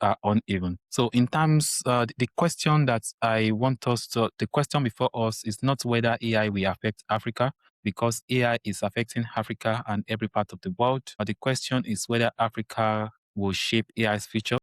are uneven. So in terms, the question the question before us is not whether AI will affect Africa, because AI is affecting Africa and every part of the world. But the question is whether Africa will shape AI's future.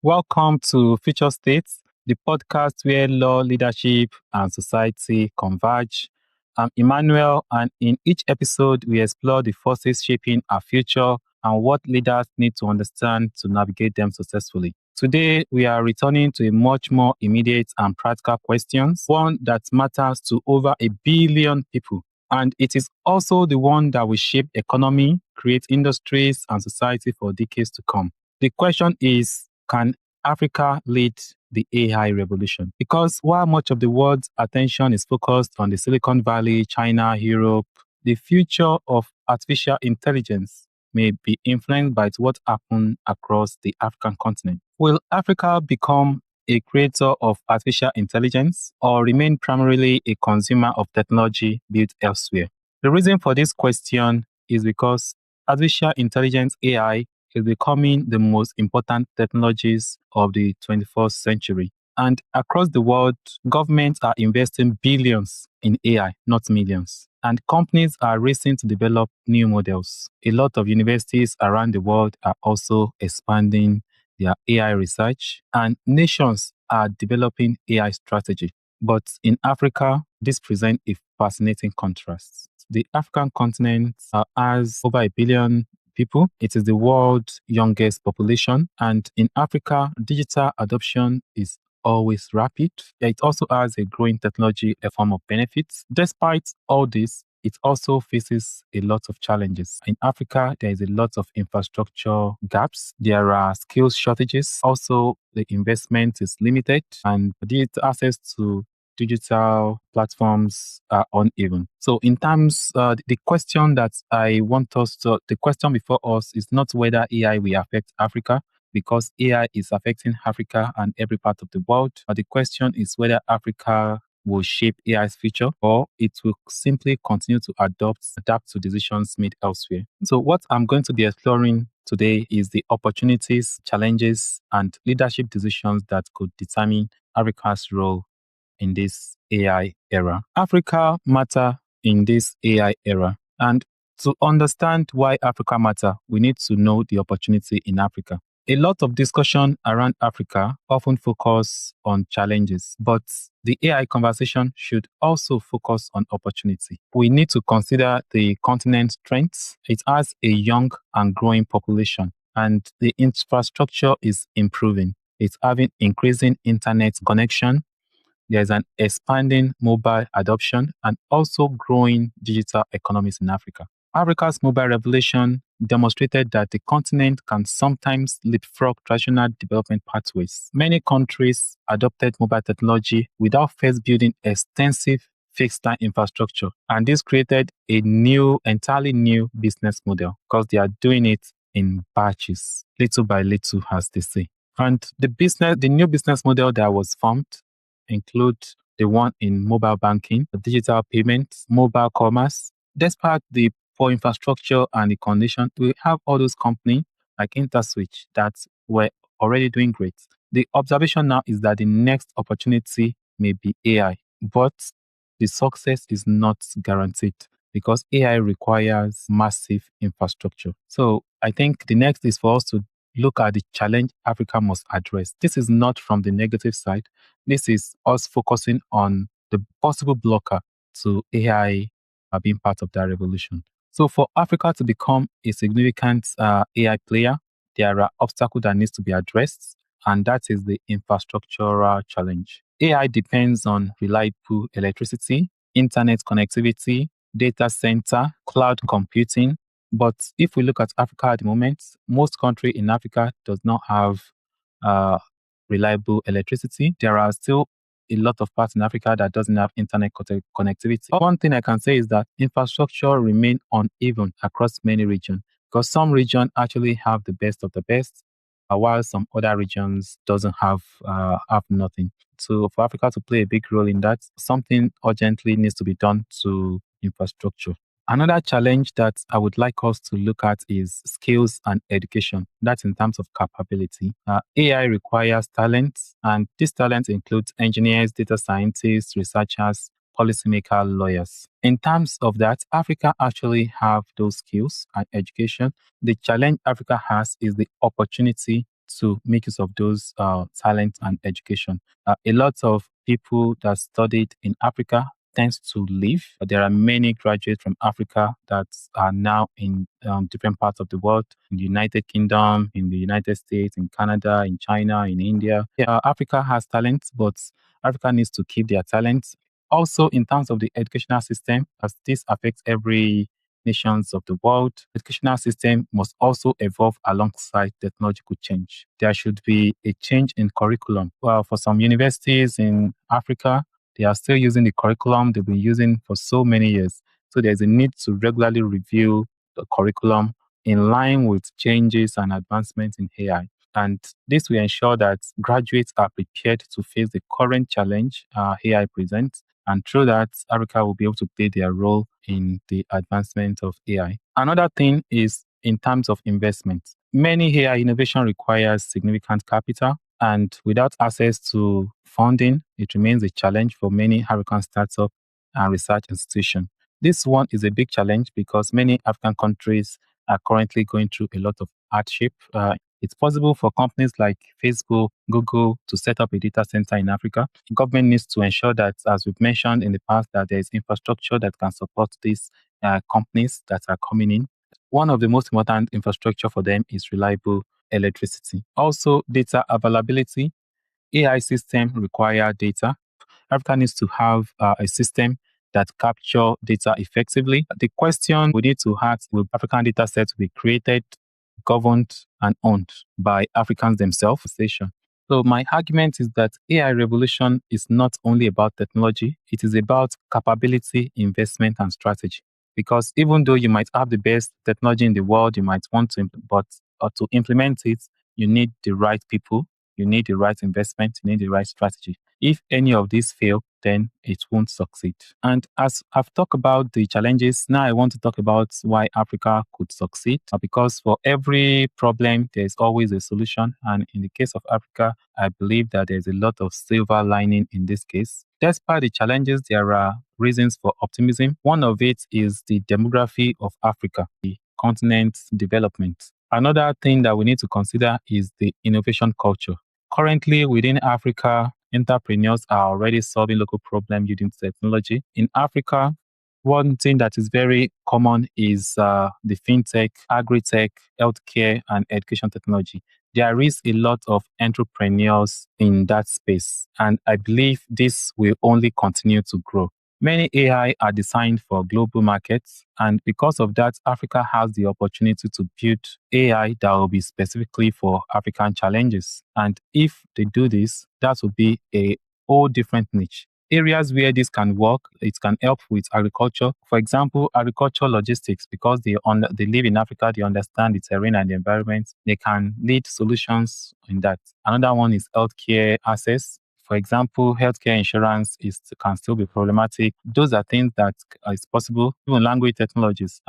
Welcome to Future States, the podcast where law, leadership, and society converge. I'm Emmanuel, and in each episode, we explore the forces shaping our future and what leaders need to understand to navigate them successfully. Today, we are returning to a much more immediate and practical question, one that matters to over 1 billion people. And it is also the one that will shape economy, create industries, and society for decades to come. The question is, can Africa lead the AI revolution? Because while much of the world's attention is focused on the Silicon Valley, China, Europe, the future of artificial intelligence may be influenced by what happens across the African continent. Will Africa become a creator of artificial intelligence or remain primarily a consumer of technology built elsewhere? The reason for this question is because artificial intelligence, AI, is becoming the most important technologies of the 21st century. And across the world, governments are investing billions in AI, not millions. And companies are racing to develop new models. A lot of universities around the world are also expanding their AI research, and nations are developing AI strategy. But in Africa, this presents a fascinating contrast. The African continent has over 1 billion people. It is the world's youngest population. And in Africa, digital adoption is always rapid. It also has a growing technology, a form of benefits. Despite all this, it also faces a lot of challenges. In Africa, there is a lot of infrastructure gaps. There are skills shortages. Also, the investment is limited, and the access to digital platforms are uneven. So in terms, the question before us is not whether AI will affect Africa, because AI is affecting Africa and every part of the world. But the question is whether Africa will shape AI's future, or it will simply continue to adapt to decisions made elsewhere. So what I'm going to be exploring today is the opportunities, challenges, and leadership decisions that could determine Africa's role in this AI era. Africa matter in this AI era. And to understand why Africa matter, we need to know the opportunity in Africa. A lot of discussion around Africa often focus on challenges, but the AI conversation should also focus on opportunity. We need to consider the continent's strengths. It has a young and growing population, and the infrastructure is improving. It's having increasing internet connection. There's an expanding mobile adoption and also growing digital economies in Africa. Africa's mobile revolution demonstrated that the continent can sometimes leapfrog traditional development pathways. Many countries adopted mobile technology without first building extensive fixed-line infrastructure. And this created a entirely new business model, because they are doing it in batches, little by little, as they say. And the new business model that was formed include the one in mobile banking, digital payments, mobile commerce. Despite the poor infrastructure and the condition, we have all those companies like InterSwitch that were already doing great. The observation now is that the next opportunity may be AI, but the success is not guaranteed, because AI requires massive infrastructure. So I think the next is for us to look at the challenge Africa must address. This is not from the negative side. This is us focusing on the possible blocker to AI being part of that revolution. So for Africa to become a significant AI player, there are obstacles that needs to be addressed, and that is the infrastructural challenge. AI depends on reliable electricity, internet connectivity, data center, cloud computing. But if we look at Africa at the moment, most countries in Africa does not have reliable electricity. There are still a lot of parts in Africa that doesn't have internet connectivity. One thing I can say is that infrastructure remain uneven across many regions, because some regions actually have the best of the best, while some other regions doesn't have nothing. So for Africa to play a big role in that, something urgently needs to be done to infrastructure. Another challenge that I would like us to look at is skills and education. That's in terms of capability. AI requires talent, and this talent includes engineers, data scientists, researchers, policymaker, lawyers. In terms of that, Africa actually have those skills and education. The challenge Africa has is the opportunity to make use of those talent and education. A lot of people that studied in Africa tends to leave. There are many graduates from Africa that are now in different parts of the world, in the United Kingdom, in the United States, in Canada, in China, in India. Yeah, Africa has talent, but Africa needs to keep their talent. Also, in terms of the educational system, as this affects every nations of the world, educational system must also evolve alongside technological change. There should be a change in curriculum. Well, for some universities in Africa, they are still using the curriculum they've been using for so many years. So there's a need to regularly review the curriculum in line with changes and advancements in AI. And this will ensure that graduates are prepared to face the current challenge AI presents. And through that, Africa will be able to play their role in the advancement of AI. Another thing is in terms of investment. Many AI innovation requires significant capital, and without access to funding, it remains a challenge for many African startups and research institutions. This one is a big challenge because many African countries are currently going through a lot of hardship. It's possible for companies like Facebook, Google to set up a data center in Africa. The government needs to ensure that, as we've mentioned in the past, that there is infrastructure that can support these companies that are coming in. One of the most important infrastructure for them is reliable electricity. Also, data availability. AI system require data. Africa needs to have a system that capture data effectively. The question we need to ask, will African data sets be created, governed, and owned by Africans themselves? So my argument is that AI revolution is not only about technology, it is about capability, investment, and strategy. Because even though you might have the best technology in the world, you might want to, but to implement it, you need the right people, you need the right investment, you need the right strategy. If any of these fail, then it won't succeed. And as I've talked about the challenges, now I want to talk about why Africa could succeed. Because for every problem, there's always a solution. And in the case of Africa, I believe that there's a lot of silver lining in this case. Despite the challenges, there are reasons for optimism. One of it is the demography of Africa, the continent's development. Another thing that we need to consider is the innovation culture. Currently, within Africa, entrepreneurs are already solving local problems using technology. In Africa, one thing that is very common is the fintech, agri-tech, healthcare, and education technology. There is a lot of entrepreneurs in that space, and I believe this will only continue to grow. Many AI are designed for global markets, and because of that, Africa has the opportunity to build AI that will be specifically for African challenges. And if they do this, that will be a whole different niche. Areas where this can work, it can help with agriculture. For example, agriculture logistics, because they live in Africa, they understand the terrain and the environment. They can lead solutions in that. Another one is healthcare access. For example, healthcare insurance can still be problematic. Those are things that is possible. Even language technologies.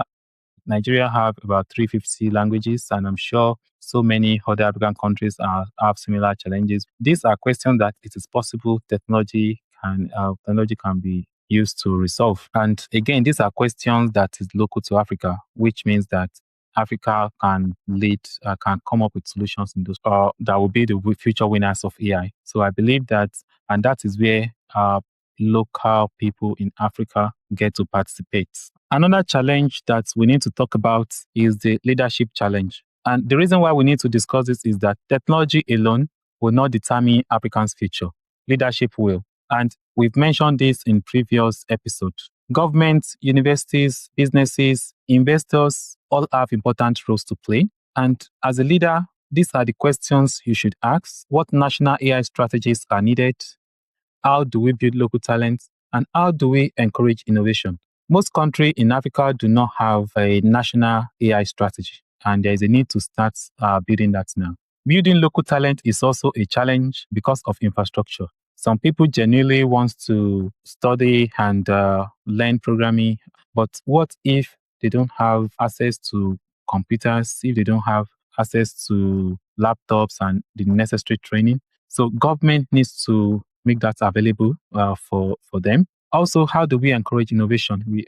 Nigeria have about 350 languages, and I'm sure so many other African countries have similar challenges. These are questions that it is possible technology can be used to resolve. And again, these are questions that is local to Africa, which means that Africa can come up with solutions in those that will be the future winners of AI. So I believe that, and that is where local people in Africa get to participate. Another challenge that we need to talk about is the leadership challenge. And the reason why we need to discuss this is that technology alone will not determine Africans' future. Leadership will. And we've mentioned this in previous episodes. Governments, universities, businesses, investors all have important roles to play. And as a leader, these are the questions you should ask. What national AI strategies are needed? How do we build local talent? And how do we encourage innovation? Most countries in Africa do not have a national AI strategy, and there is a need to start building that now. Building local talent is also a challenge because of infrastructure. Some people genuinely want to study and learn programming, but what if they don't have access to computers, if they don't have access to laptops and the necessary training? So government needs to make that available for them. Also, how do we encourage innovation?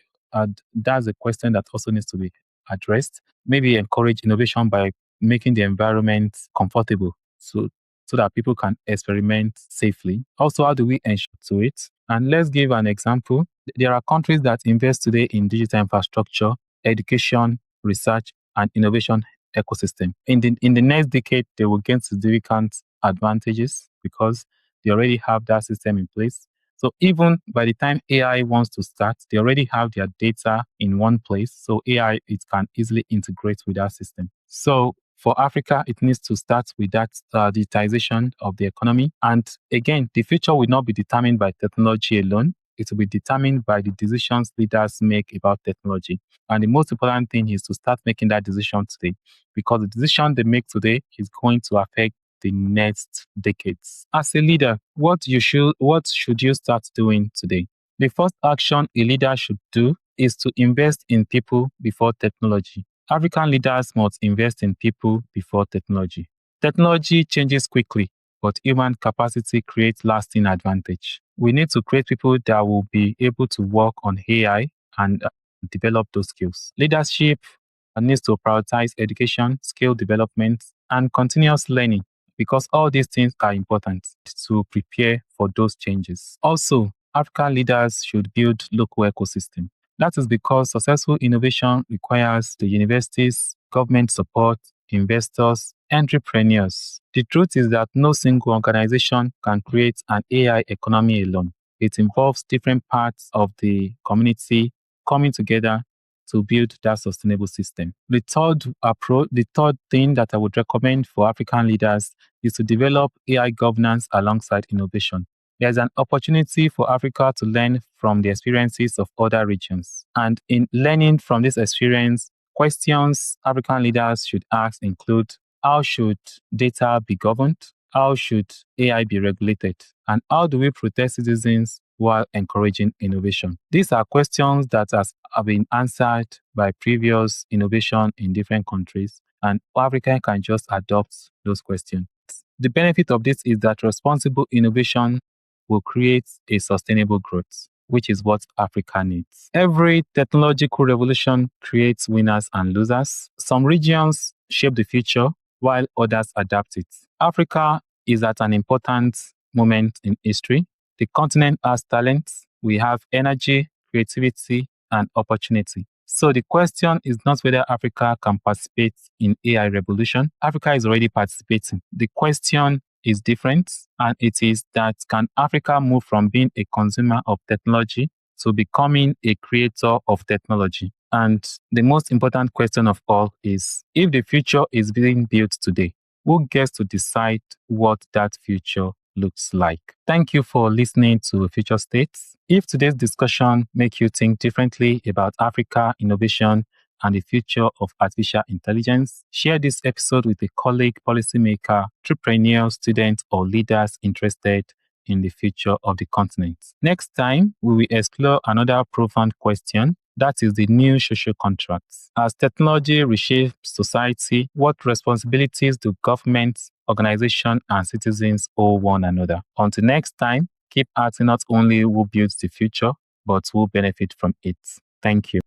That's a question that also needs to be addressed. Maybe encourage innovation by making the environment comfortable so that people can experiment safely. Also, how do we ensure to it? And let's give an example. There are countries that invest today in digital infrastructure, education, research, and innovation ecosystem. In the next decade, they will gain significant advantages because they already have that system in place. So even by the time AI wants to start, they already have their data in one place. So AI, it can easily integrate with that system. So for Africa, it needs to start with that digitization of the economy. And again, the future will not be determined by technology alone. It will be determined by the decisions leaders make about technology. And the most important thing is to start making that decision today, because the decision they make today is going to affect the next decades. As a leader, what should you start doing today? The first action a leader should do is to invest in people before technology. African leaders must invest in people before technology. Technology changes quickly, but human capacity creates lasting advantage. We need to create people that will be able to work on AI and develop those skills. Leadership needs to prioritize education, skill development, and continuous learning, because all these things are important to prepare for those changes. Also, African leaders should build local ecosystem. That is because successful innovation requires the universities, government support, investors, entrepreneurs. The truth is that no single organization can create an AI economy alone. It involves different parts of the community coming together to build that sustainable system. The third thing that I would recommend for African leaders is to develop AI governance alongside innovation. There's an opportunity for Africa to learn from the experiences of other regions. And in learning from this experience, questions African leaders should ask include: how should data be governed? How should AI be regulated? And how do we protect citizens while encouraging innovation? These are questions that have been answered by previous innovation in different countries, and Africa can just adopt those questions. The benefit of this is that responsible innovation will create a sustainable growth, which is what Africa needs. Every technological revolution creates winners and losers. Some regions shape the future while others adapt it. Africa is at an important moment in history. The continent has talent, we have energy, creativity, and opportunity. So the question is not whether Africa can participate in AI revolution. Africa is already participating. The question is different, and it is that can Africa move from being a consumer of technology to becoming a creator of technology? And the most important question of all is, if the future is being built today, who gets to decide what that future looks like? Thank you for listening to Future States. If today's discussion makes you think differently about Africa, innovation, and the future of artificial intelligence, share this episode with a colleague, policymaker, entrepreneur, student, or leaders interested in the future of the continent. Next time, we will explore another profound question, that is the new social contracts. As technology reshapes society, what responsibilities do governments, organizations, and citizens owe one another? Until next time, keep asking not only who builds the future, but who benefit from it. Thank you.